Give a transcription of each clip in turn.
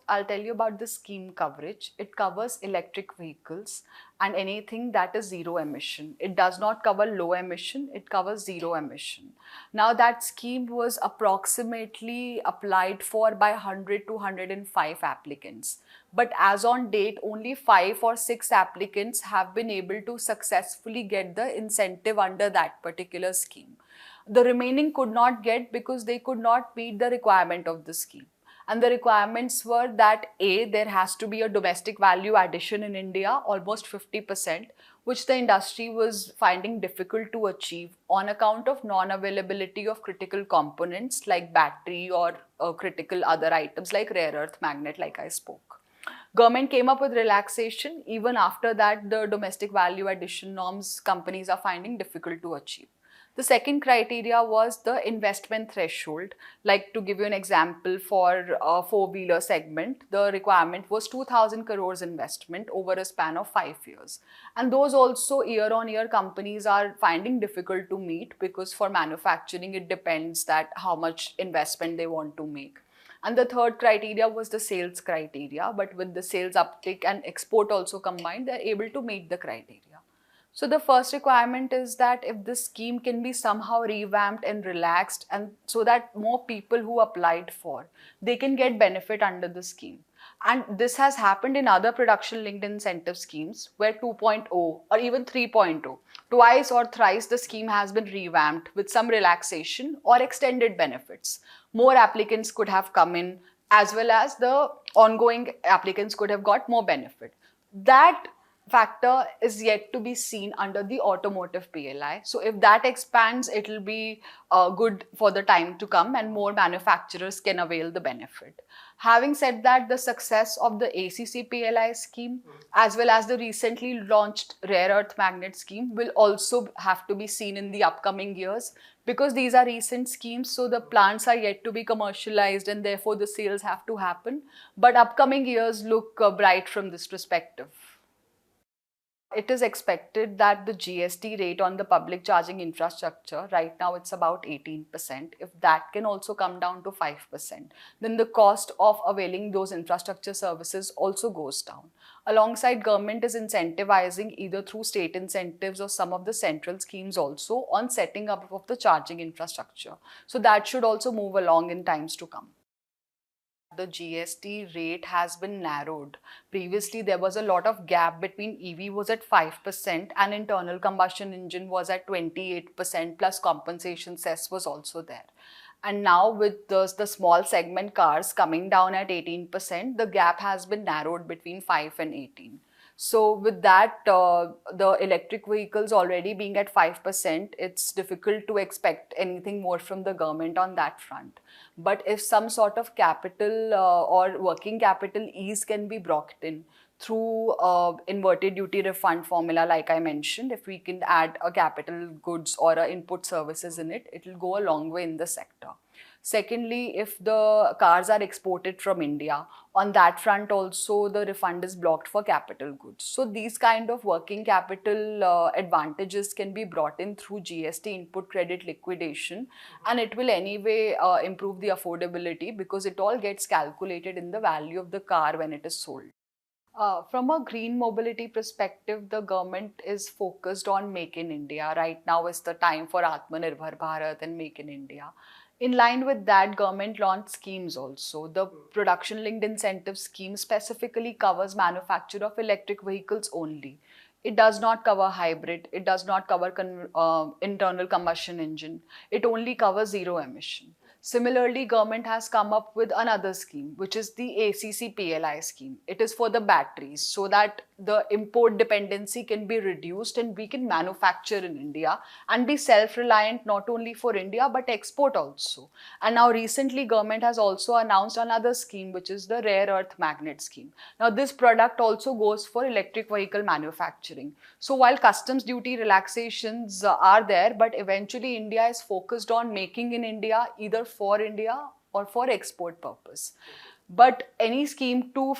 I'll tell you about the scheme coverage. It covers electric vehicles and anything that is zero emission. It does not cover low emission, it covers zero emission. Now that scheme was approximately applied for by 100 to 105 applicants. But as on date, only 5 or 6 applicants have been able to successfully get the incentive under that particular scheme. The remaining could not get because they could not meet the requirement of the scheme. And the requirements were that A, there has to be a domestic value addition in India, almost 50%, which the industry was finding difficult to achieve on account of non-availability of critical components like battery or critical other items like rare earth magnet, like I spoke. Government came up with relaxation. Even after that, the domestic value addition norms companies are finding difficult to achieve. The second criteria was the investment threshold. Like, to give you an example, for a four-wheeler segment, the requirement was 2,000 crores investment over a span of 5 years. And those also year on year companies are finding difficult to meet, because for manufacturing it depends that how much investment they want to make. And the third criteria was the sales criteria, but with the sales uptick and export also combined, they're able to meet the criteria. So the first requirement is that if this scheme can be somehow revamped and relaxed, and so that more people who applied for, they can get benefit under the scheme. And this has happened in other production linked incentive schemes where 2.0 or even 3.0, twice or thrice the scheme has been revamped with some relaxation or extended benefits. More applicants could have come in, as well as the ongoing applicants could have got more benefit. That factor is yet to be seen under the automotive PLI. So if that expands, it will be good for the time to come and more manufacturers can avail the benefit. Having said that, the success of the ACC PLI scheme as well as the recently launched rare earth magnet scheme will also have to be seen in the upcoming years, because these are recent schemes, so the plants are yet to be commercialized and therefore the sales have to happen. But upcoming years look bright from this perspective. It is expected that the GST rate on the public charging infrastructure, right now it's about 18%. If that can also come down to 5%, then the cost of availing those infrastructure services also goes down. Alongside, government is incentivizing either through state incentives or some of the central schemes also on setting up of the charging infrastructure. So that should also move along in times to come. The GST rate has been narrowed. Previously, there was a lot of gap between EV was at 5% and internal combustion engine was at 28%, plus compensation cess was also there. And now with the small segment cars coming down at 18%, the gap has been narrowed between 5 and 18. So with that, the electric vehicles already being at 5%, it's difficult to expect anything more from the government on that front. But if some sort of capital or working capital ease can be brought in through inverted duty refund formula, like I mentioned, if we can add a capital goods or a input services in it, it will go a long way in the sector. Secondly, if the cars are exported from India, on that front also the refund is blocked for capital goods. So these kind of working capital advantages can be brought in through GST input credit liquidation, and it will anyway improve the affordability, because it all gets calculated in the value of the car when it is sold. From a green mobility perspective, the government is focused on Make in India. Right now is the time for Atmanirbhar Bharat and Make in India. In line with that, government launched schemes also. The production linked incentive scheme specifically covers manufacture of electric vehicles only. It does not cover hybrid, it does not cover internal combustion engine, it only covers zero emission. Similarly, government has come up with another scheme, which is the ACC PLI scheme. It is for the batteries, so that the import dependency can be reduced and we can manufacture in India and be self-reliant not only for India but export also. And now recently government has also announced another scheme, which is the rare earth magnet scheme. Now this product also goes for electric vehicle manufacturing. So while customs duty relaxations are there, but eventually India is focused on making in India, either for India or for export purpose. But any scheme to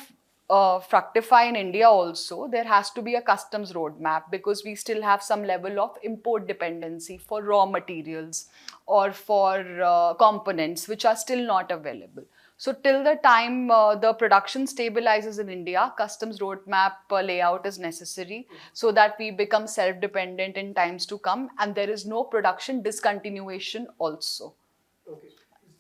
fructify in India also, there has to be a customs roadmap, because we still have some level of import dependency for raw materials or for components which are still not available. So till the time the production stabilizes in India, customs roadmap layout is necessary so that we become self-dependent in times to come, and there is no production discontinuation also. Okay.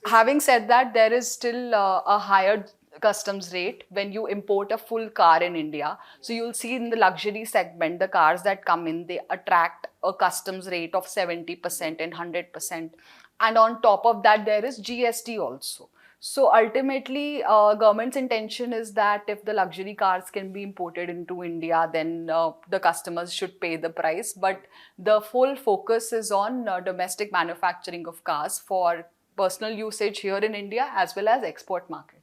Having said that, there is still a higher customs rate when you import a full car in India. So you'll see in the luxury segment, the cars that come in, they attract a customs rate of 70% and 100%. And on top of that, there is GST also. So ultimately, government's intention is that if the luxury cars can be imported into India, then the customers should pay the price. But the full focus is on domestic manufacturing of cars for personal usage here in India as well as export market.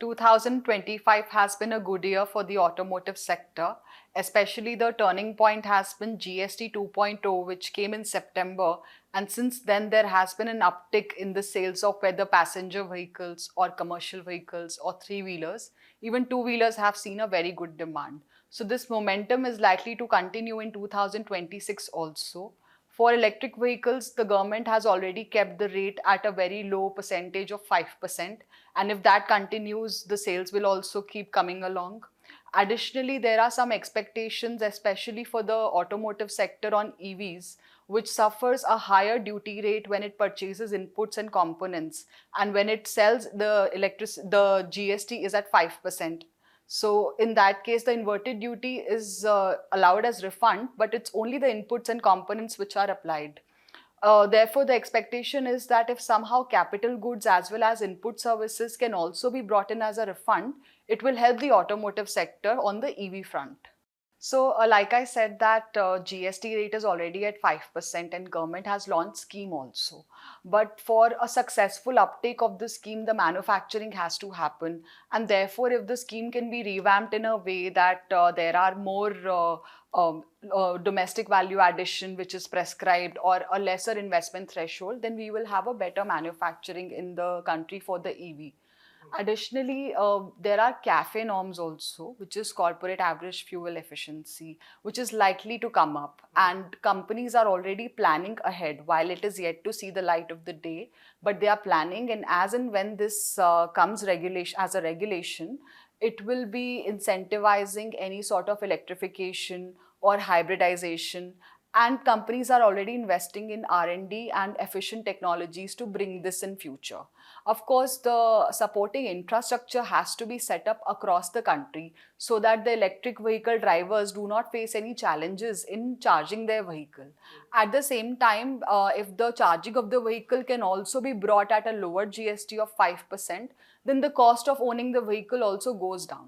2025 has been a good year for the automotive sector. Especially the turning point has been GST 2.0, which came in September. And since then, there has been an uptick in the sales of whether passenger vehicles or commercial vehicles or three-wheelers. Even two-wheelers have seen a very good demand. So this momentum is likely to continue in 2026 also. For electric vehicles, the government has already kept the rate at a very low percentage of 5%. And if that continues, the sales will also keep coming along. Additionally, there are some expectations, especially for the automotive sector on EVs, which suffers a higher duty rate when it purchases inputs and components. And when it sells, the GST is at 5%. So in that case, the inverted duty is allowed as refund, but it's only the inputs and components which are applied. Therefore, the expectation is that if somehow capital goods as well as input services can also be brought in as a refund, it will help the automotive sector on the EV front. So, like I said, that GST rate is already at 5% and government has launched scheme also. But for a successful uptake of the scheme, the manufacturing has to happen. And therefore, if the scheme can be revamped in a way that there are more domestic value addition which is prescribed or a lesser investment threshold, then we will have a better manufacturing in the country for the EV. Additionally, there are CAFE norms also, which is corporate average fuel efficiency, which is likely to come up. And companies are already planning ahead while it is yet to see the light of the day. But they are planning, and as and when this comes regulation as a regulation, it will be incentivizing any sort of electrification or hybridization, and companies are already investing in R&D and efficient technologies to bring this in future. Of course, the supporting infrastructure has to be set up across the country so that the electric vehicle drivers do not face any challenges in charging their vehicle. At the same time, if the charging of the vehicle can also be brought at a lower GST of 5%, then the cost of owning the vehicle also goes down.